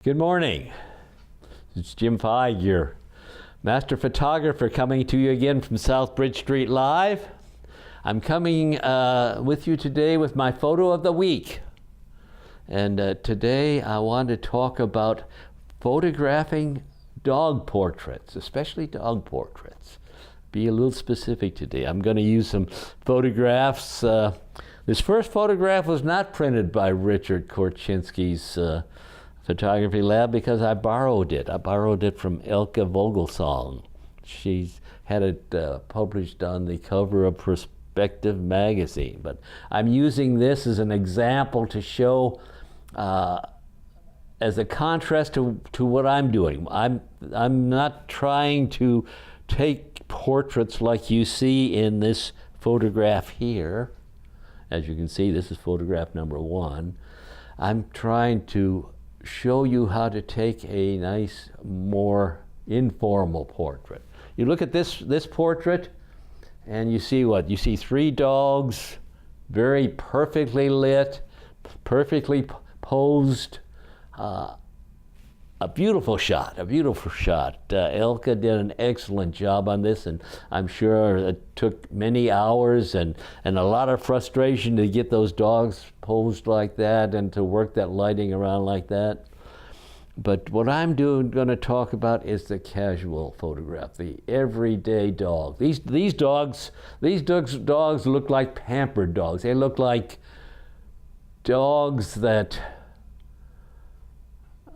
Good morning. It's Jim Feig, your master photographer, coming to you again from South Bridge Street Live. I'm coming with you today with my photo of the week. And today I want to talk about photographing dog portraits, especially dog portraits. Be a little specific today. I'm going to use some photographs. This first photograph was not printed by Richard Korchinski's photography lab because I borrowed it. I borrowed it from Elke Vogelsong. She's had it published on the cover of Perspective magazine. But I'm using this as an example to show as a contrast to what I'm doing. I'm not trying to take portraits like you see in this photograph here. As you can see, this is photograph number 1. I'm trying to show you how to take a nice, more informal portrait. You look at this portrait and you see what? You see 3 dogs, very perfectly lit, perfectly posed. A beautiful shot, a beautiful shot. Elke did an excellent job on this, and I'm sure it took many hours and a lot of frustration to get those dogs posed like that and to work that lighting around like that. But what I'm going to talk about is the casual photograph, the everyday dog. These dogs look like pampered dogs. They look like dogs that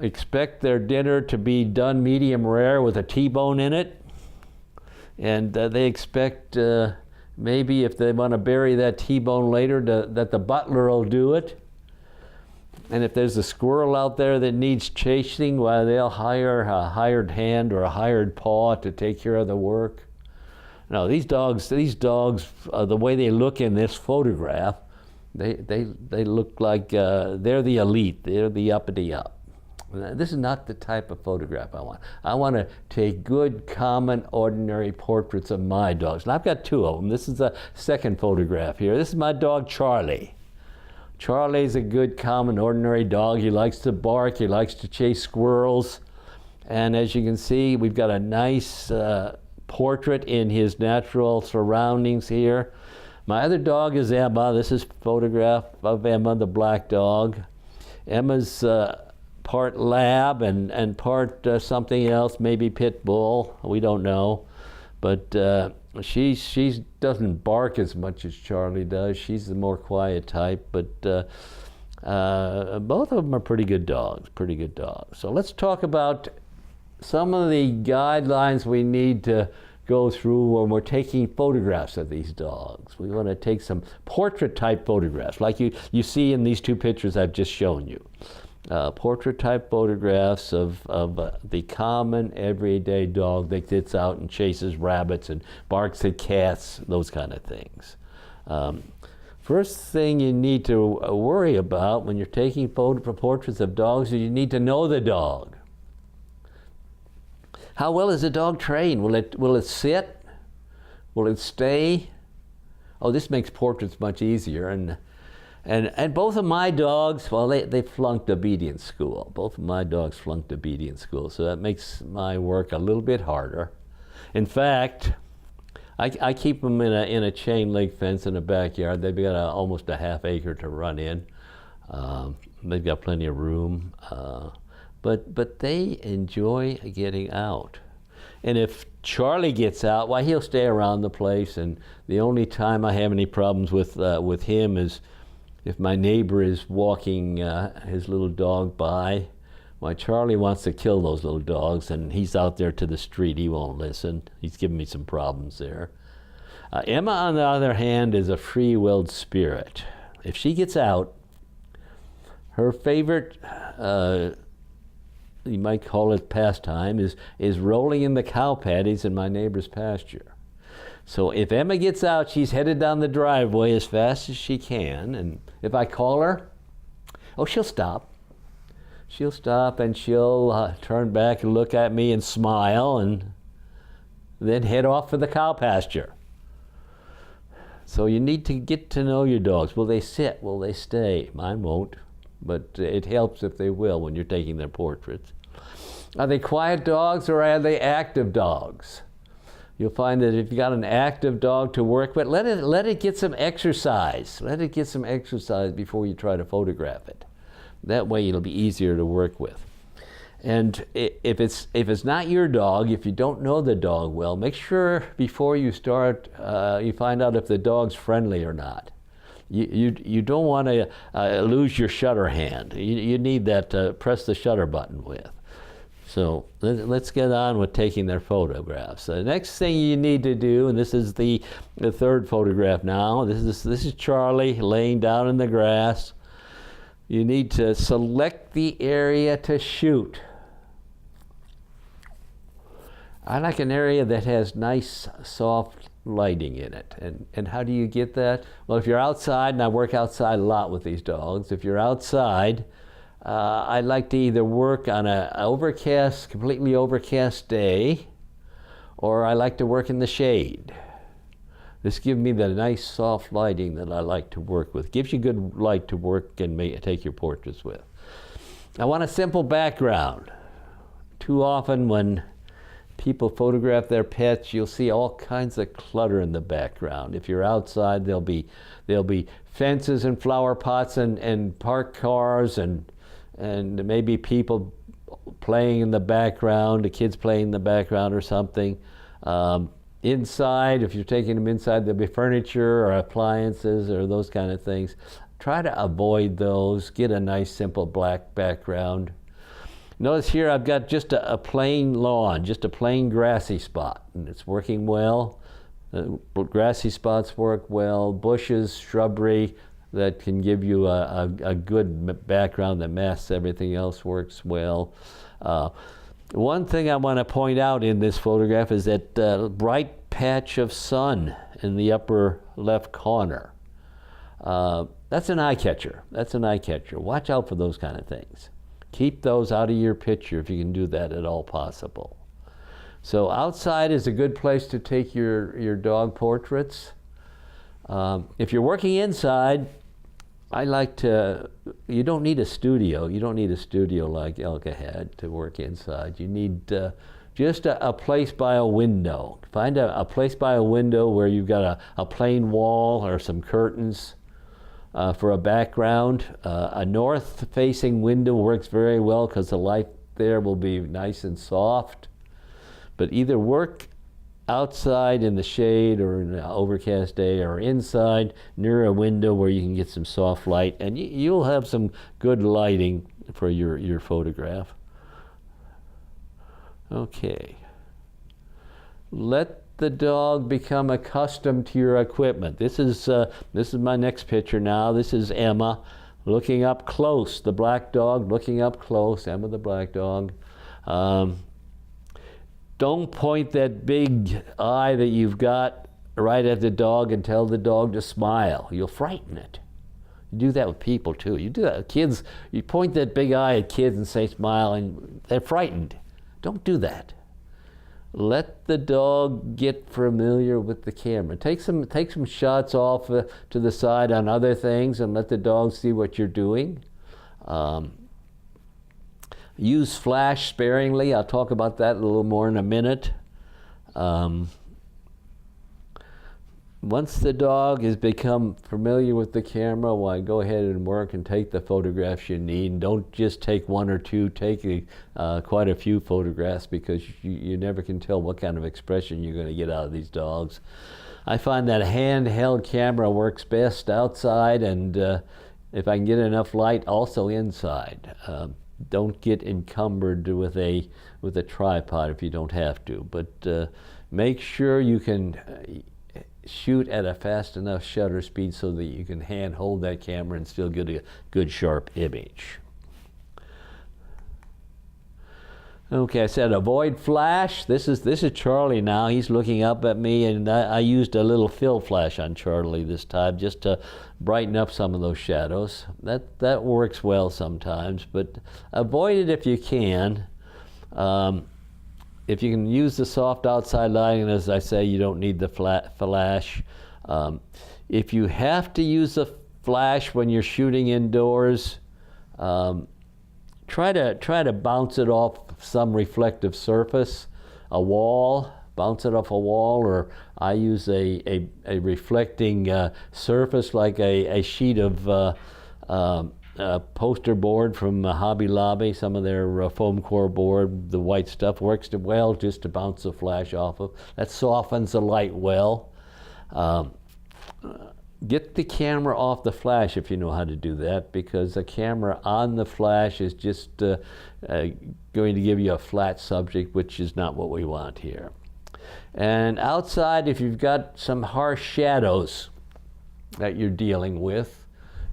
expect their dinner to be done medium rare with a T-bone in it, and they expect maybe if they want to bury that T-bone later that the butler will do it. And if there's a squirrel out there that needs chasing, well, they'll hire a hired hand or a hired paw to take care of the work. No, these dogs, the way they look in this photograph, they look like they're the elite. They're the uppity up. This is not the type of photograph I want. I want to take good, common, ordinary portraits of my dogs. And I've got 2 of them. This is the second photograph here. This is my dog, Charlie. Charlie's a good, common, ordinary dog. He likes to bark. He likes to chase squirrels. And as you can see, we've got a nice portrait in his natural surroundings here. My other dog is Emma. This is a photograph of Emma, the black dog. Emma's part lab and part something else, maybe pit bull. We don't know. But she doesn't bark as much as Charlie does. She's the more quiet type. But both of them are pretty good dogs, So let's talk about some of the guidelines we need to go through when we're taking photographs of these dogs. We want to take some portrait type photographs like you see in these 2 pictures I've just shown you. Portrait type photographs of the common everyday dog that gets out and chases rabbits and barks at cats, those kind of things. First thing you need to worry about when you're taking portraits of dogs is you need to know the dog. How well is the dog trained? Will it sit? Will it stay? Oh, this makes portraits much easier. And both of my dogs, well, they flunked obedience school. Both of my dogs flunked obedience school, so that makes my work a little bit harder. In fact, I keep them in a chain link fence in the backyard. They've got almost a half acre to run in. They've got plenty of room, but they enjoy getting out. And if Charlie gets out, why, he'll stay around the place. And the only time I have any problems with him is if my neighbor is walking his little dog by. Why, Charlie wants to kill those little dogs, and he's out there to the street. He won't listen. He's giving me some problems there. Emma, on the other hand, is a free-willed spirit. If she gets out, her favorite, you might call it pastime, is rolling in the cow patties in my neighbor's pasture. So if Emma gets out, she's headed down the driveway as fast as she can, and if I call her, oh, she'll stop. She'll stop and she'll turn back and look at me and smile and then head off for the cow pasture. So you need to get to know your dogs. Will they sit? Will they stay? Mine won't. but it helps if they will when you're taking their portraits. Are they quiet dogs or are they active dogs? You'll find that if you've got an active dog to work with, let it get some exercise. Let it get some exercise before you try to photograph it. That way it'll be easier to work with. And if it's not your dog, if you don't know the dog well, make sure before you start, you find out if the dog's friendly or not. You don't want to lose your shutter hand. You need that to press the shutter button with. So let's get on with taking their photographs. The next thing you need to do, and this is the third photograph now, this is Charlie laying down in the grass. You need to select the area to shoot. I like an area that has nice soft lighting in it. And how do you get that? Well, if you're outside, and I work outside a lot with these dogs, if you're outside, I like to either work on an overcast, completely overcast day, or I like to work in the shade. This gives me the nice soft lighting that I like to work with. Gives you good light to work and take your portraits with. I want a simple background. Too often when people photograph their pets, you'll see all kinds of clutter in the background. If you're outside, there'll be fences and flower pots and parked cars and maybe people playing in the background, the kids playing in the background or something. Inside, if you're taking them inside, there'll be furniture or appliances or those kind of things. Try to avoid those. Get a nice simple black background. Notice here I've got just a plain lawn, just a plain grassy spot, and it's working well. Grassy spots work well. Bushes, shrubbery, that can give you a good background that masks everything else works well. One thing I want to point out in this photograph is that bright patch of sun in the upper left corner. That's an eye catcher. That's an eye catcher. Watch out for those kind of things. Keep those out of your picture if you can do that at all possible. So outside is a good place to take your dog portraits. If you're working inside, I like to, you don't need a studio. You don't need a studio like Elka had to work inside. You need just a place by a window. Find a place by a window where you've got a plain wall or some curtains for a background. A north-facing window works very well because the light there will be nice and soft. But either work outside in the shade or in an overcast day, or inside near a window where you can get some soft light, and you'll have some good lighting for your photograph. Okay. Let the dog become accustomed to your equipment. This is my next picture now. This is Emma looking up close, the black dog looking up close, Emma the black dog. Don't point that big eye that you've got right at the dog and tell the dog to smile. You'll frighten it. You do that with people too. You do that with kids. You point that big eye at kids and say smile and they're frightened. Don't do that. Let the dog get familiar with the camera. Take some shots off to the side on other things and let the dog see what you're doing. Use flash sparingly. I'll talk about that a little more in a minute. Once the dog has become familiar with the camera, why, go ahead and work and take the photographs you need. Don't just take one or two. Take quite a few photographs because you never can tell what kind of expression you're going to get out of these dogs. I find that a handheld camera works best outside, and if I can get enough light, also inside. Don't get encumbered with a tripod if you don't have to, but make sure you can shoot at a fast enough shutter speed so that you can hand hold that camera and still get a good sharp image. Okay, I said avoid flash. This is Charlie now. He's looking up at me, and I used a little fill flash on Charlie this time just to brighten up some of those shadows. That works well sometimes, but avoid it if you can. If you can use the soft outside lighting, as I say, you don't need the flash. If you have to use the flash when you're shooting indoors, Try to bounce it off some reflective surface, a wall. Bounce it off a wall, or I use a reflecting surface like a sheet of poster board from Hobby Lobby. Some of their foam core board, the white stuff, works well just to bounce the flash off of. That softens the light well. Get the camera off the flash if you know how to do that, because the camera on the flash is just going to give you a flat subject, which is not what we want here. And outside, if you've got some harsh shadows that you're dealing with,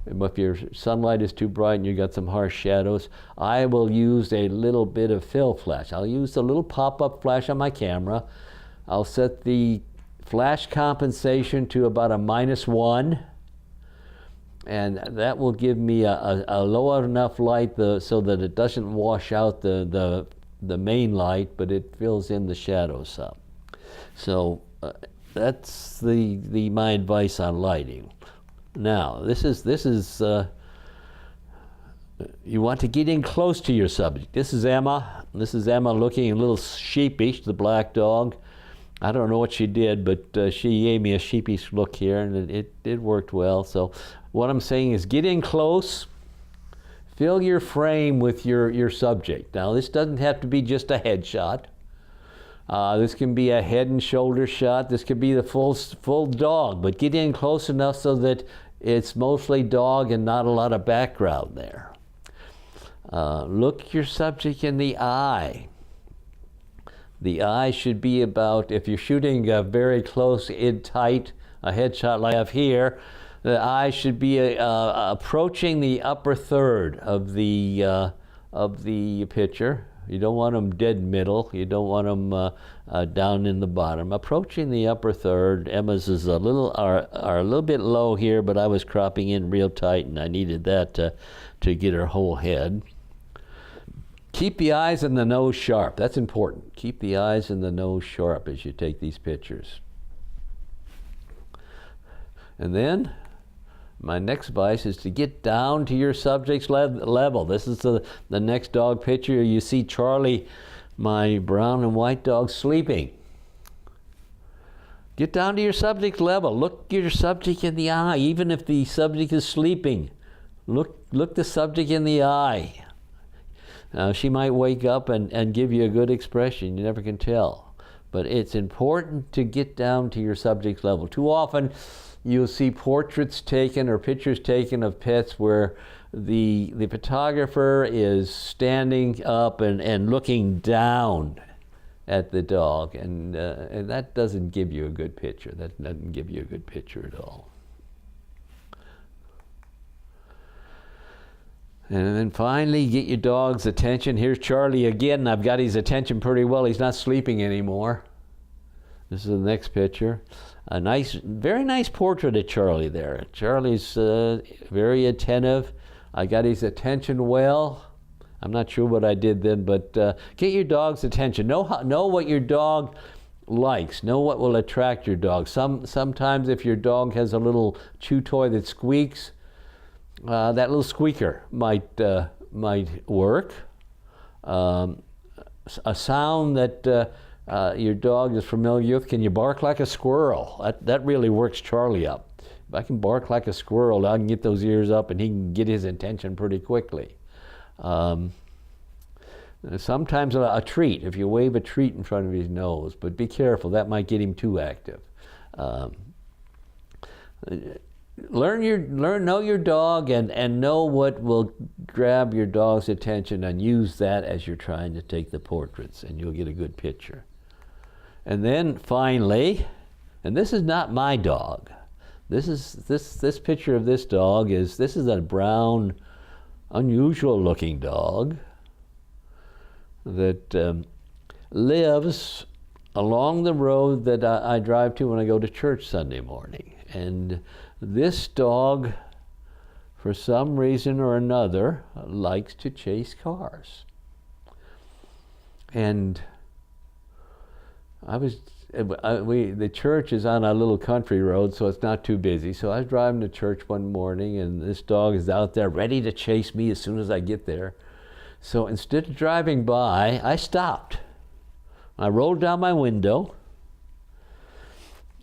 if your sunlight is too bright and you've got some harsh shadows, I will use a little bit of fill flash. I'll use the little pop-up flash on my camera. I'll set the flash compensation to about a -1, and that will give me a low enough light so that it doesn't wash out the main light, but it fills in the shadows some. So that's my advice on lighting. Now this is you want to get in close to your subject. This is Emma. This is Emma looking a little sheepish, the black dog. I don't know what she did, but she gave me a sheepish look here, and it worked well. So what I'm saying is get in close, fill your frame with your subject. Now this doesn't have to be just a headshot. This can be a head and shoulder shot. This could be the full dog, but get in close enough so that it's mostly dog and not a lot of background there. Look your subject in the eye. The eye should be about, if you're shooting very close in tight, a headshot like I have here, the eye should be approaching the upper third of the picture. You don't want them dead middle. You don't want them down in the bottom. Approaching the upper third. Emma's is are a little bit low here, but I was cropping in real tight, and I needed that to get her whole head. Keep the eyes and the nose sharp. That's important. Keep the eyes and the nose sharp as you take these pictures. And then my next advice is to get down to your subject's level. This is the next dog picture. You see Charlie, my brown and white dog, sleeping. Get down to your subject's level. Look your subject in the eye, even if the subject is sleeping. Look the subject in the eye. Now, she might wake up and give you a good expression. You never can tell. But it's important to get down to your subject's level. Too often, you'll see portraits taken or pictures taken of pets where the photographer is standing up and looking down at the dog, and that doesn't give you a good picture. That doesn't give you a good picture at all. And then finally, get your dog's attention. Here's Charlie again. I've got his attention pretty well. He's not sleeping anymore. This is the next picture. A nice, very nice portrait of Charlie there. Charlie's very attentive. I got his attention well. I'm not sure what I did then, but get your dog's attention. Know what your dog likes. Know what will attract your dog. Sometimes if your dog has a little chew toy that squeaks, that little squeaker might work. A sound that your dog is familiar with. Can you bark like a squirrel? That really works Charlie up. If I can bark like a squirrel, I can get those ears up and he can get his attention pretty quickly. Sometimes a treat, if you wave a treat in front of his nose, but be careful, that might get him too active. Know your dog and know what will grab your dog's attention, and use that as you're trying to take the portraits, and you'll get a good picture. And then finally, and this is not my dog. This picture of this dog is a brown, unusual looking dog that lives along the road that I drive to when I go to church Sunday morning. And this dog, for some reason or another, likes to chase cars. And I was the church is on a little country road, so it's not too busy. So I was driving to church one morning, and this dog is out there ready to chase me as soon as I get there. So instead of driving by, I stopped. I rolled down my window,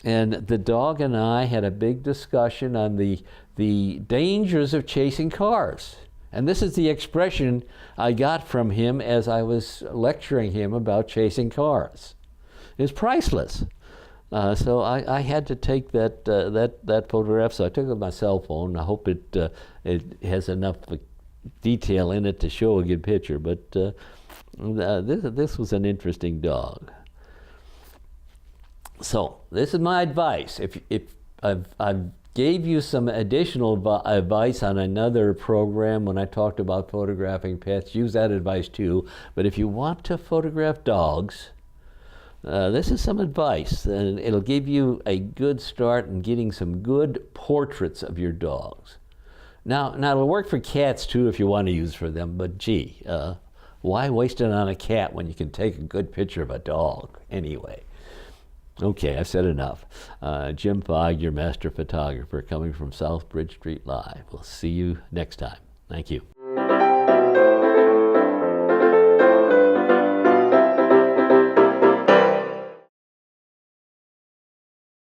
and the dog and I had a big discussion on the dangers of chasing cars. And this is the expression I got from him as I was lecturing him about chasing cars. It's priceless. So I had to take that photograph. So I took it with my cell phone. I hope it has enough detail in it to show a good picture. But this was an interesting dog. So this is my advice. If I've gave you some additional advice on another program when I talked about photographing pets, use that advice too. But if you want to photograph dogs, this is some advice, and it'll give you a good start in getting some good portraits of your dogs. Now it'll work for cats too if you want to use for them, but gee, why waste it on a cat when you can take a good picture of a dog anyway? Okay, I've said enough. Jim Feig, your master photographer, coming from South Bridge Street Live. We'll see you next time. Thank you.